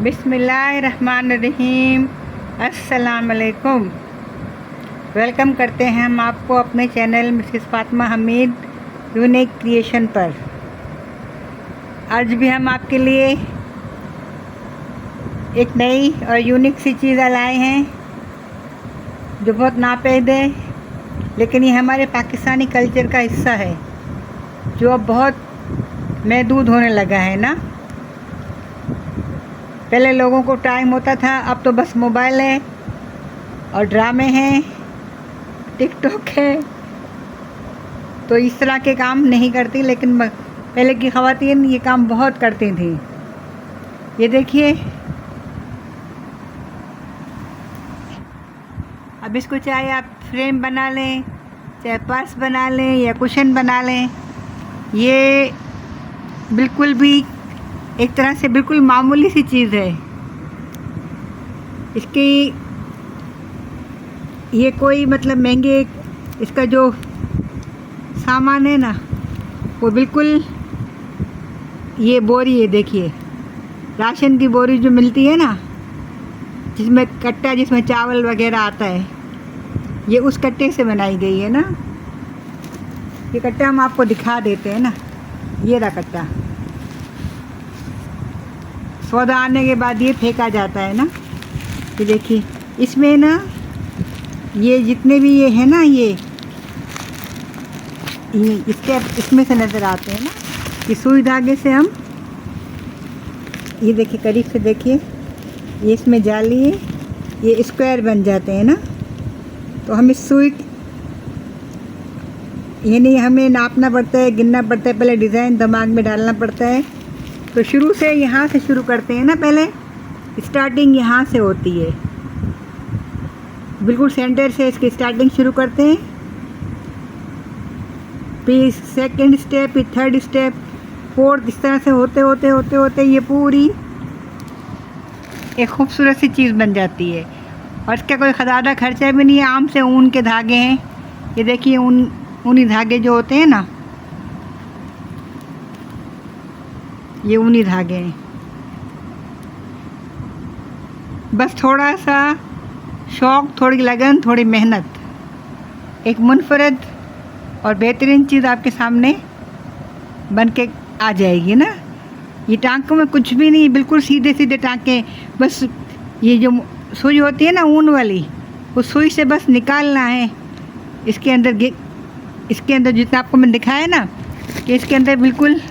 बिस्मिल्लाहिर्रहमानिर्रहीम। अस्सलाम वालेकुम। वेलकम करते हैं हम आपको अपने channel Mrs Fatima Hamid unique creation पर। आज भी हम आपके लिए एक नई और यूनिक सी चीज़ लाए हैं जो बहुत नापेद है, लेकिन ये हमारे पाकिस्तानी कल्चर का हिस्सा है जो अब बहुत महदूद होने लगा है ना। पहले लोगों को टाइम होता था, अब तो बस मोबाइल है और ड्रामे हैं, टिकटॉक है, तो इस तरह के काम नहीं करती। लेकिन पहले की ख़वातीन ये काम बहुत करती थी। ये देखिए, अब इसको चाहे आप फ्रेम बना लें, चाहे पर्स बना लें या कुशन बना लें, ये बिल्कुल भी एक तरह से बिल्कुल मामूली सी चीज़ है। इसकी ये कोई मतलब महंगे, इसका जो सामान है ना वो बिल्कुल, ये बोरी है, देखिए राशन की बोरी जो मिलती है ना, जिसमें कट्टा, जिसमें चावल वगैरह आता है, ये उस कट्टे से बनाई गई है ना। ये कट्टा हम आपको दिखा देते हैं ना, ये रहा कट्टा। सौदा आने के बाद ये फेंका जाता है ना। ये देखिए, इसमें ना ये जितने भी ये है ना, ये इसके इसमें से नज़र आते हैं ना, कि सुई धागे से हम, ये देखिए करीब से देखिए, ये इसमें जाली है, ये स्क्वायर बन जाते हैं ना। तो हम इस सुई, ये नहीं हमें नापना पड़ता है, गिनना पड़ता है, पहले डिज़ाइन दिमाग में डालना पड़ता है। तो शुरू से यहाँ से शुरू करते हैं ना, पहले स्टार्टिंग यहाँ से होती है, बिल्कुल सेंटर से इसकी स्टार्टिंग शुरू करते हैं। फिर सेकंड स्टेप, फिर थर्ड स्टेप, फोर्थ, इस तरह से होते होते होते होते ये पूरी एक खूबसूरत सी चीज़ बन जाती है। और इसका कोई ज़्यादा खर्चा भी नहीं है। आम से ऊन के धागे हैं, ये देखिए ऊनी धागे जो होते हैं ना, ये ऊनी धागे हैं। बस थोड़ा सा शौक़, थोड़ी लगन, थोड़ी मेहनत, एक मुनफरद और बेहतरीन चीज़ आपके सामने बन के आ जाएगी ना। ये टांकों में कुछ भी नहीं, बिल्कुल सीधे सीधे टांके। बस ये जो सुई होती है ना ऊन वाली, उस सुई से बस निकालना है। इसके अंदर जितना आपको मैंने दिखाया ना, कि इसके अंदर बिल्कुल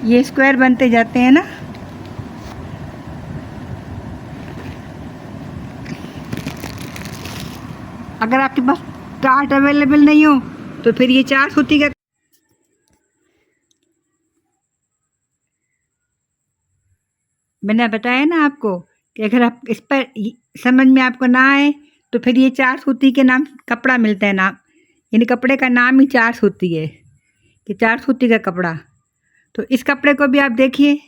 ये स्क्वायर बनते जाते हैं ना। अगर आपके पास टार्ट अवेलेबल नहीं हो तो फिर ये 4 सूती का, मैंने बताया ना आपको कि अगर आप इस पर समझ में आपको ना आए तो फिर ये 4 सूती के नाम कपड़ा मिलता है ना, यानी कपड़े का नाम ही 4 सूती है, कि 4 सूती का कपड़ा। तो इस कपड़े को भी आप देखिए,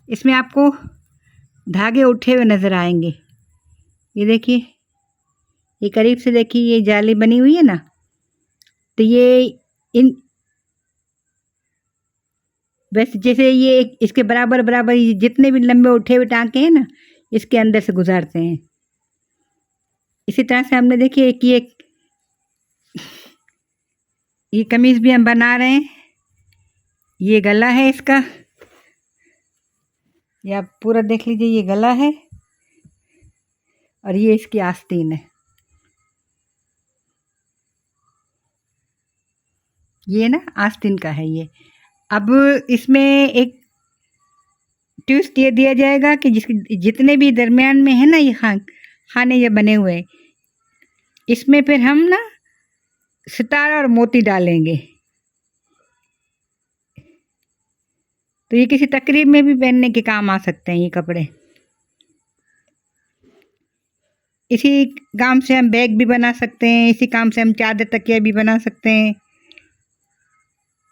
इसमें आपको धागे उठे हुए नज़र आएंगे। ये देखिए, ये करीब से देखिए, ये जाली बनी हुई है ना, तो ये वैसे जैसे ये इसके बराबर बराबर ये जितने भी लंबे उठे हुए टांके हैं ना, इसके अंदर से गुजारते हैं। इसी तरह से हमने देखिए कि ये कमीज़ भी हम बना रहे हैं। ये गला है इसका, ये आप पूरा देख लीजिए, ये गला है और ये इसकी आस्तीन है। ये ना आस्तीन का है ये। अब इसमें एक ट्विस्ट ये दिया जाएगा कि जितने भी दरमियान में है ना ये खाने ये बने हुए, इसमें फिर हम ना सितारा और मोती डालेंगे। तो ये किसी तकरीब में भी पहनने के काम आ सकते हैं ये कपड़े। इसी काम से हम बैग भी बना सकते हैं, इसी काम से हम चादर तकिया भी बना सकते हैं।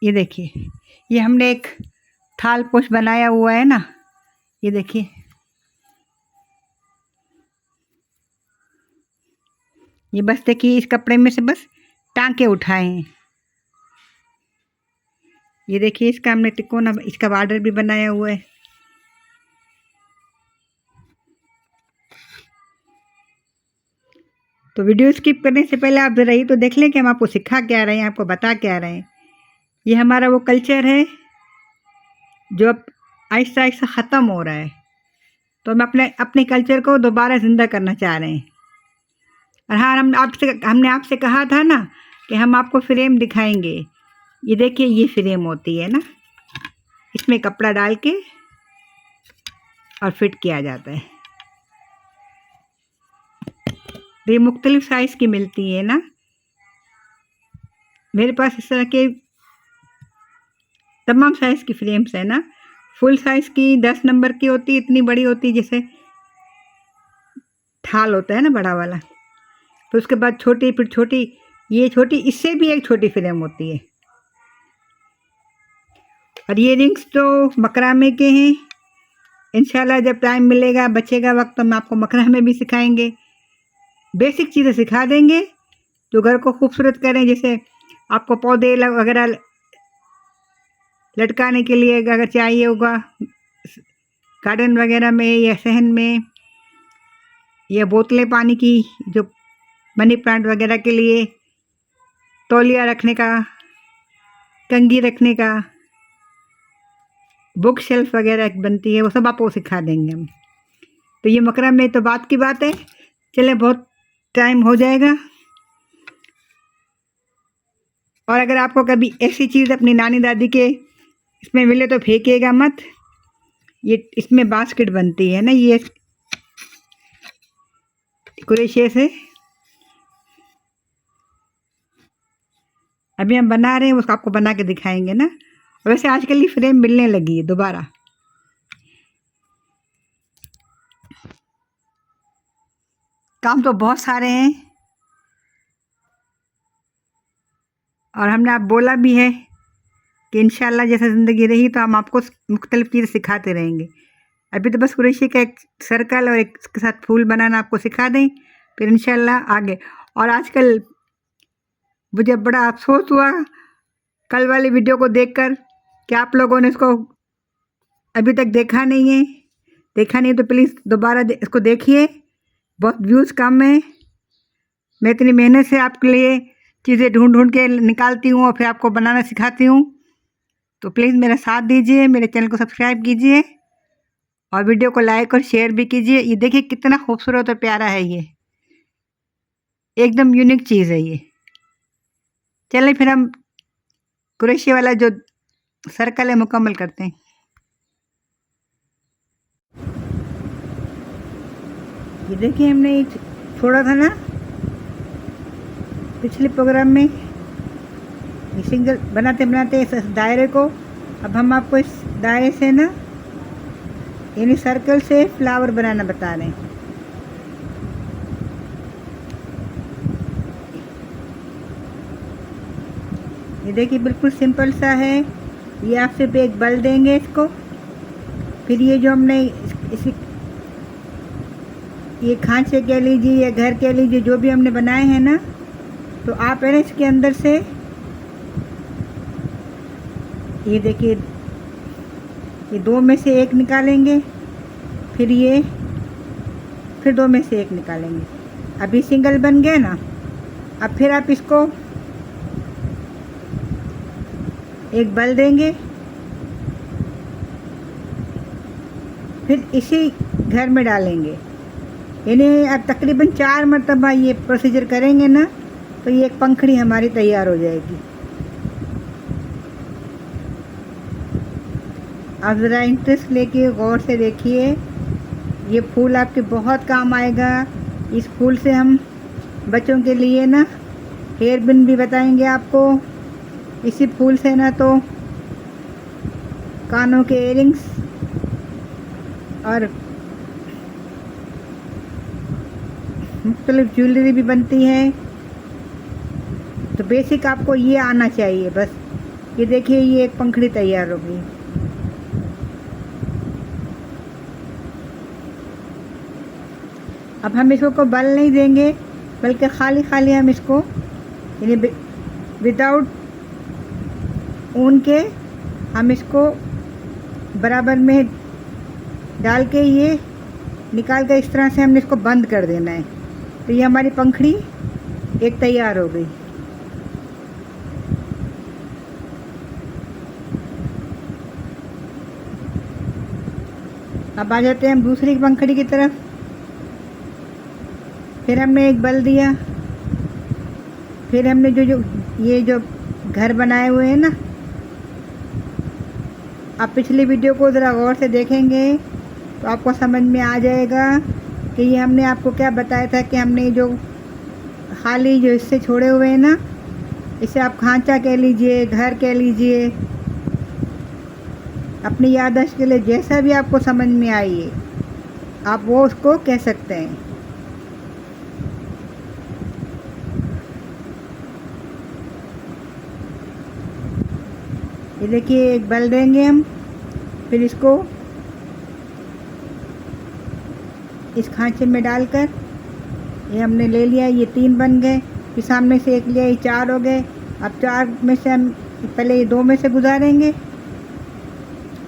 ये देखिए, ये हमने एक थाल पोश बनाया हुआ है ना, ये देखिए, ये बस देखिए, इस कपड़े में से बस टांके उठाए हैं। ये देखिए, इसका हमने तिकोना, इसका बॉर्डर भी बनाया हुआ है। तो वीडियो स्किप करने से पहले आप ज़रा ये तो देख लें कि हम आपको सिखा क्या रहे हैं, आपको बता क्या रहे हैं। ये हमारा वो कल्चर है जो अब आहिस्ता आहिस्ता ख़त्म हो रहा है, तो हम अपने कल्चर को दोबारा ज़िंदा करना चाह रहे हैं। और हाँ, हमने आपसे कहा था ना कि हम आपको फ्रेम दिखाएंगे। ये देखिए, ये फ्रेम होती है ना, इसमें कपड़ा डाल के और फिट किया जाता है। ये मुख्तलिफ साइज़ की मिलती है ना, मेरे पास इस तरह के तमाम साइज़ की फ्रेम्स है ना। फुल साइज़ की 10 नंबर की होती है, इतनी बड़ी होती है जैसे थाल होता है ना बड़ा वाला। फिर उसके बाद छोटी, फिर छोटी, ये छोटी, इससे भी एक छोटी फ्रेम होती है। और ये रिंग्स तो मकरामे के हैं। इंशाल्लाह जब टाइम मिलेगा, बचेगा वक्त, तो हम आपको मकरामे भी सिखाएंगे। बेसिक चीज़ें सिखा देंगे जो घर को खूबसूरत करें। जैसे आपको पौधे वगैरह लटकाने के लिए अगर चाहिए होगा गार्डन वगैरह में या सहन में, या बोतलें पानी की जो मनी प्लांट वगैरह के लिए, तौलिया रखने का, कंघी रखने का, बुक शेल्फ वगैरह बनती है, वो सब आपको सिखा देंगे हम। तो ये मकरम में तो बात की बात है। चले, बहुत टाइम हो जाएगा। और अगर आपको कभी ऐसी चीज़ अपनी नानी दादी के इसमें मिले तो फेंकिएगा मत। ये इसमें बास्केट बनती है ना, ये क्रोशिया से अभी हम बना रहे हैं, उसको आपको बना के दिखाएंगे ना। और वैसे आजकल ये फ्रेम मिलने लगी है दोबारा। काम तो बहुत सारे हैं, और हमने आप बोला भी है कि इंशाल्लाह जैसे ज़िंदगी रही तो हम आपको मुख्तलिफ़ चीज़ें सिखाते रहेंगे। अभी तो बस क्रोशिया का एक सर्कल और एक के साथ फूल बनाना आपको सिखा दें, फिर इंशाल्लाह आगे। और आजकल मुझे बड़ा अफसोस हुआ कल वाली वीडियो को देखकर कि आप लोगों ने इसको अभी तक देखा नहीं है। देखा नहीं तो प्लीज़ दोबारा इसको देखिए, बहुत व्यूज़ कम है। मैं इतनी मेहनत से आपके लिए चीज़ें ढूंढ ढूंढ के निकालती हूँ और फिर आपको बनाना सिखाती हूँ। तो प्लीज़ मेरा साथ दीजिए, मेरे चैनल को सब्सक्राइब कीजिए और वीडियो को लाइक और शेयर भी कीजिए। ये देखिए कितना खूबसूरत और प्यारा है, ये एकदम यूनिक चीज़ है ये। चलें फिर हम क्रोशिया वाला जो सर्कल है मुकम्मल करते हैं। ये देखिए, हमने ये छोड़ा था ना पिछले प्रोग्राम में, ये सिंगल बनाते बनाते इस दायरे को, अब हम आपको इस दायरे से ना यानी सर्कल से फ्लावर बनाना बता रहे हैं। ये देखिए बिल्कुल सिंपल सा है। ये आप सिर्फ एक बल देंगे इसको, फिर ये जो हमने इसी ये खांचे कह लीजिए या घर कह लीजिए, जो भी हमने बनाए हैं ना, तो आप है ना इसके अंदर से ये देखिए, ये दो में से एक निकालेंगे, फिर दो में से एक निकालेंगे। अभी सिंगल बन गया ना। अब फिर आप इसको एक बल देंगे, फिर इसी घर में डालेंगे। यानी अब तकरीबन 4 मरतबा ये प्रोसीजर करेंगे ना, तो ये एक पंखड़ी हमारी तैयार हो जाएगी। आप ज़रा इंटरेस्ट लेके गौर से देखिए, ये फूल आपके बहुत काम आएगा। इस फूल से हम बच्चों के लिए ना हेयर पिन भी बताएंगे आपको। इसी फूल से ना तो कानों के इयरिंग्स और मुख्तलिफ ज्वेलरी भी बनती है। तो बेसिक आपको ये आना चाहिए बस। ये देखिए, ये एक पंखड़ी तैयार हो गई। अब हम इसको बल नहीं देंगे, बल्कि खाली खाली हम इसको यानी विदाउट ऊन के हम इसको बराबर में डाल के ये निकाल कर इस तरह से हमने इसको बंद कर देना है। तो ये हमारी पंखड़ी एक तैयार हो गई। अब आ जाते हैं हम दूसरी पंखड़ी की तरफ। फिर हमने एक बल दिया, फिर हमने ये जो घर बनाए हुए हैं ना, आप पिछली वीडियो को ज़रा गौर से देखेंगे तो आपको समझ में आ जाएगा कि ये हमने आपको क्या बताया था कि हमने जो खाली जो हिस्से छोड़े हुए हैं ना, इसे आप खांचा कह लीजिए, घर कह लीजिए, अपनी याददाश्त के लिए जैसा भी आपको समझ में आइए आप वो उसको कह सकते हैं। ये देखिए एक बल देंगे हम, फिर इसको इस खांचे में डालकर ये हमने ले लिया, ये 3 बन गए, फिर सामने से एक लिया, ये 4 हो गए। अब 4 में से हम पहले ये 2 में से गुजारेंगे,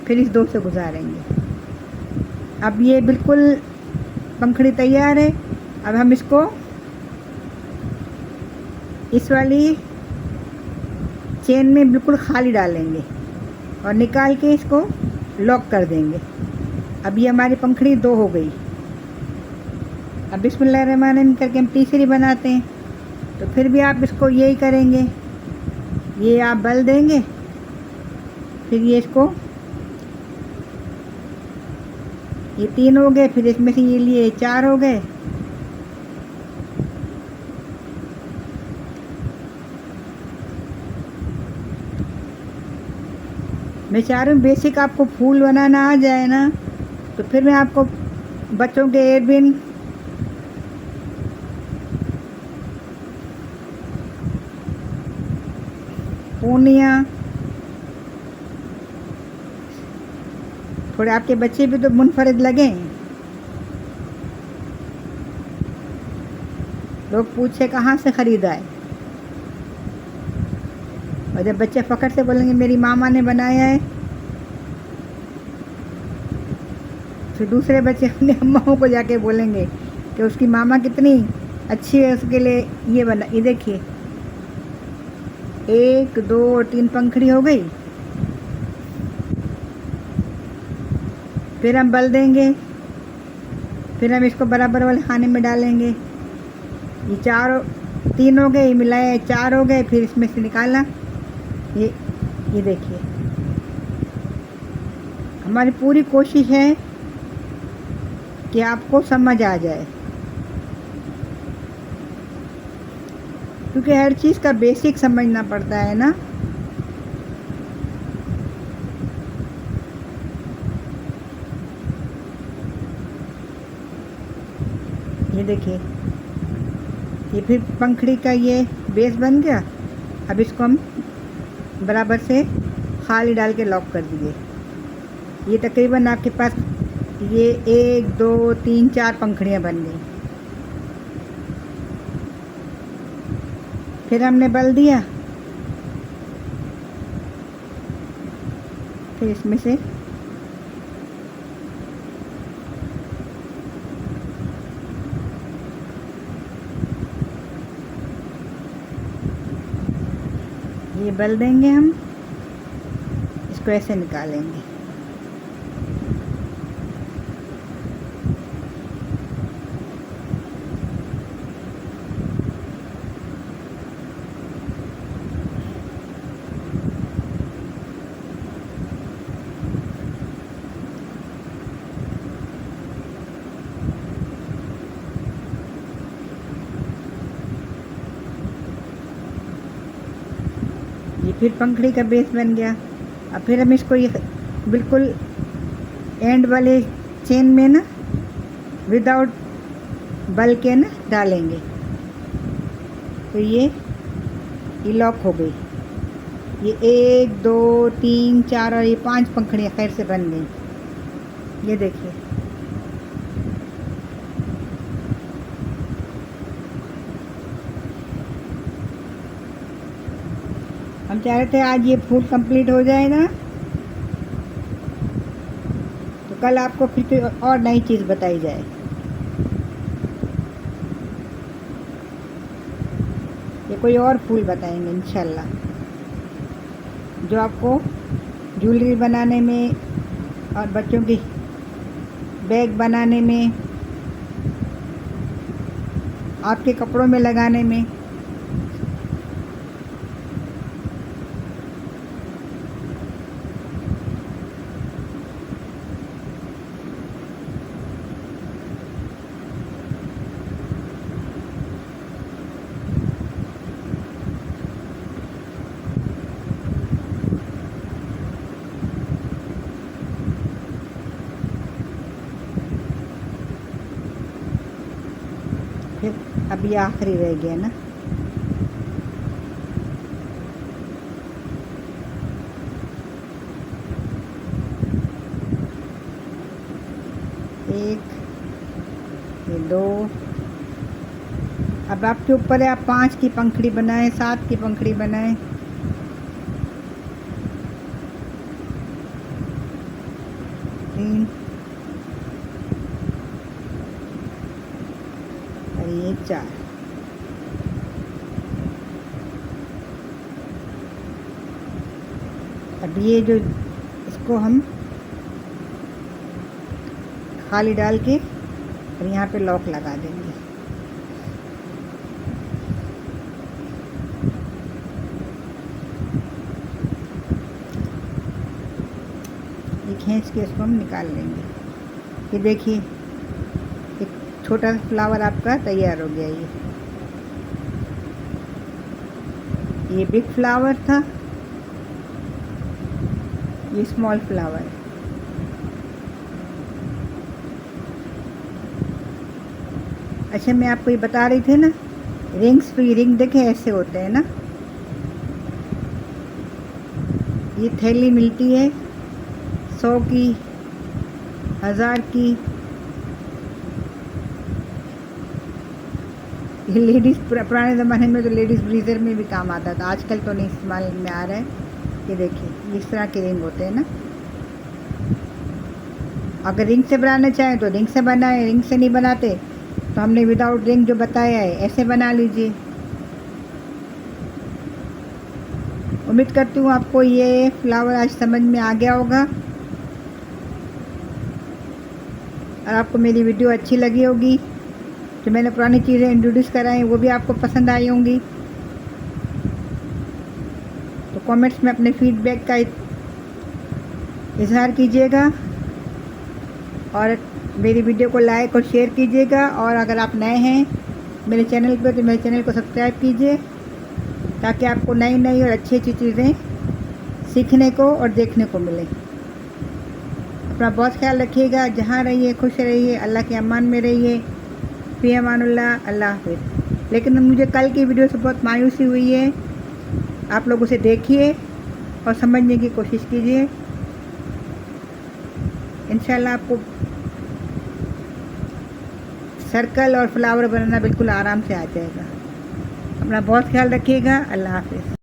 फिर इस 2 से गुजारेंगे। अब ये बिल्कुल पंखड़ी तैयार है। अब हम इसको इस वाली चेन में बिल्कुल खाली डालेंगे और निकाल के इसको लॉक कर देंगे। अब ये हमारी पंखड़ी 2 हो गई। अब बिस्मिल्लाहिर्रहमानिर्रहीम करके हम तीसरी बनाते हैं, तो फिर भी आप इसको यही करेंगे, ये आप बल देंगे, फिर ये इसको, ये 3 हो गए, फिर इसमें से ये लिए 4 हो गए। मैं चाह रही हूँ बेसिक आपको फूल बनाना आ जाए ना, तो फिर मैं आपको बच्चों के एयरबिन, पूनियाँ, थोड़े आपके बच्चे भी तो मुनफरिद लगे। लोग पूछे कहाँ से ख़रीदा है, और जब बच्चे फ़ख्र से बोलेंगे मेरी मामा ने बनाया है, फिर दूसरे बच्चे अपनी अम्माओं को जाके बोलेंगे कि उसकी मामा कितनी अच्छी है, उसके लिए ये बना। ये देखिए 1 2 और 3 पंखड़ी हो गई। फिर हम बल देंगे, फिर हम इसको बराबर वाले खाने में डालेंगे। ये 3 हो गए, मिलाए 4 हो गए, फिर इसमें से निकाला। ये देखिए हमारी पूरी कोशिश है कि आपको समझ आ जाए, क्योंकि हर चीज़ का बेसिक समझना पड़ता है ना। ये देखिए ये फिर पंखड़ी का ये बेस बन गया। अब इसको हम बराबर से खाली डाल के लॉक कर दिए। ये तकरीबन आपके पास ये 1 2 3 4 पंखड़ियाँ बन गई। फिर हमने बल दिया, फिर इसमें से ये बल देंगे हम, इसको ऐसे निकालेंगे। ये फिर पंखड़ी का बेस बन गया। अब फिर हम इसको ये बिल्कुल एंड वाले चेन में ना विदाउट बल के ना डालेंगे, तो ये लॉक हो गई। ये 1 2 3 4 और ये 5 पंखड़ियाँ खैर से बन गई। ये देखिए हम चाह रहे थे आज ये फूल कंप्लीट हो जाए ना, तो कल आपको फिर कोई और नई चीज़ बताई जाए। कोई और फूल बताएंगे इंशाल्लाह, जो आपको ज्वेलरी बनाने में और बच्चों की बैग बनाने में, आपके कपड़ों में लगाने में। फिर अब ये आखिरी रह गया ना, एक, ये दो। अब आपके ऊपर है, आप 5 की पंखड़ी बनाएं, 7 की पंखड़ी बनाएं। तीन और ये 4। अब ये जो इसको हम खाली डाल के और यहाँ पे लॉक लगा देंगे। ये खींच के इसको हम निकाल लेंगे। ये देखिए, एक छोटा सा फ्लावर आपका तैयार हो गया। ये बिग फ्लावर था, ये स्मॉल फ्लावर है। अच्छा, मैं आपको ये बता रही थी ना, रिंग्स फ्री रिंग देखे ऐसे होते हैं ना। ये थैली मिलती है 100 की, 1000 की। ये लेडीज़, पुराने ज़माने में तो लेडीज़ ब्रीजर में भी काम आता था, आजकल तो नहीं इस्तेमाल में आ रहा है। ये देखिए, इस तरह के रिंग होते हैं ना। अगर रिंग से बनाना चाहें तो रिंग से बनाएं, रिंग से नहीं बनाते तो हमने विदाउट रिंग जो बताया है ऐसे बना लीजिए। उम्मीद करती हूँ आपको ये फ्लावर आज समझ में आ गया होगा और आपको मेरी वीडियो अच्छी लगी होगी। जो मैंने पुरानी चीज़ें इंट्रोड्यूस कराई वो भी आपको पसंद आई होंगी। तो कमेंट्स में अपने फीडबैक का इजहार कीजिएगा और मेरी वीडियो को लाइक और शेयर कीजिएगा। और अगर आप नए हैं मेरे चैनल पर तो मेरे चैनल को सब्सक्राइब कीजिए, ताकि आपको नई नई और अच्छी अच्छी चीज़ें सीखने को और देखने को मिले। अपना बहुत ख्याल रखिएगा, जहाँ रहिए खुश रहिए, अल्लाह के अमान में रहिए। फ़ी अमानुल्लाह, अल्लाह हाफ़िज़। लेकिन मुझे कल की वीडियो से बहुत मायूसी हुई है। आप लोग उसे देखिए और समझने की कोशिश कीजिए। इंशाल्लाह आपको सर्कल और फ्लावर बनाना बिल्कुल आराम से आ जाएगा। अपना बहुत ख्याल रखिएगा। अल्लाह हाफ़िज़।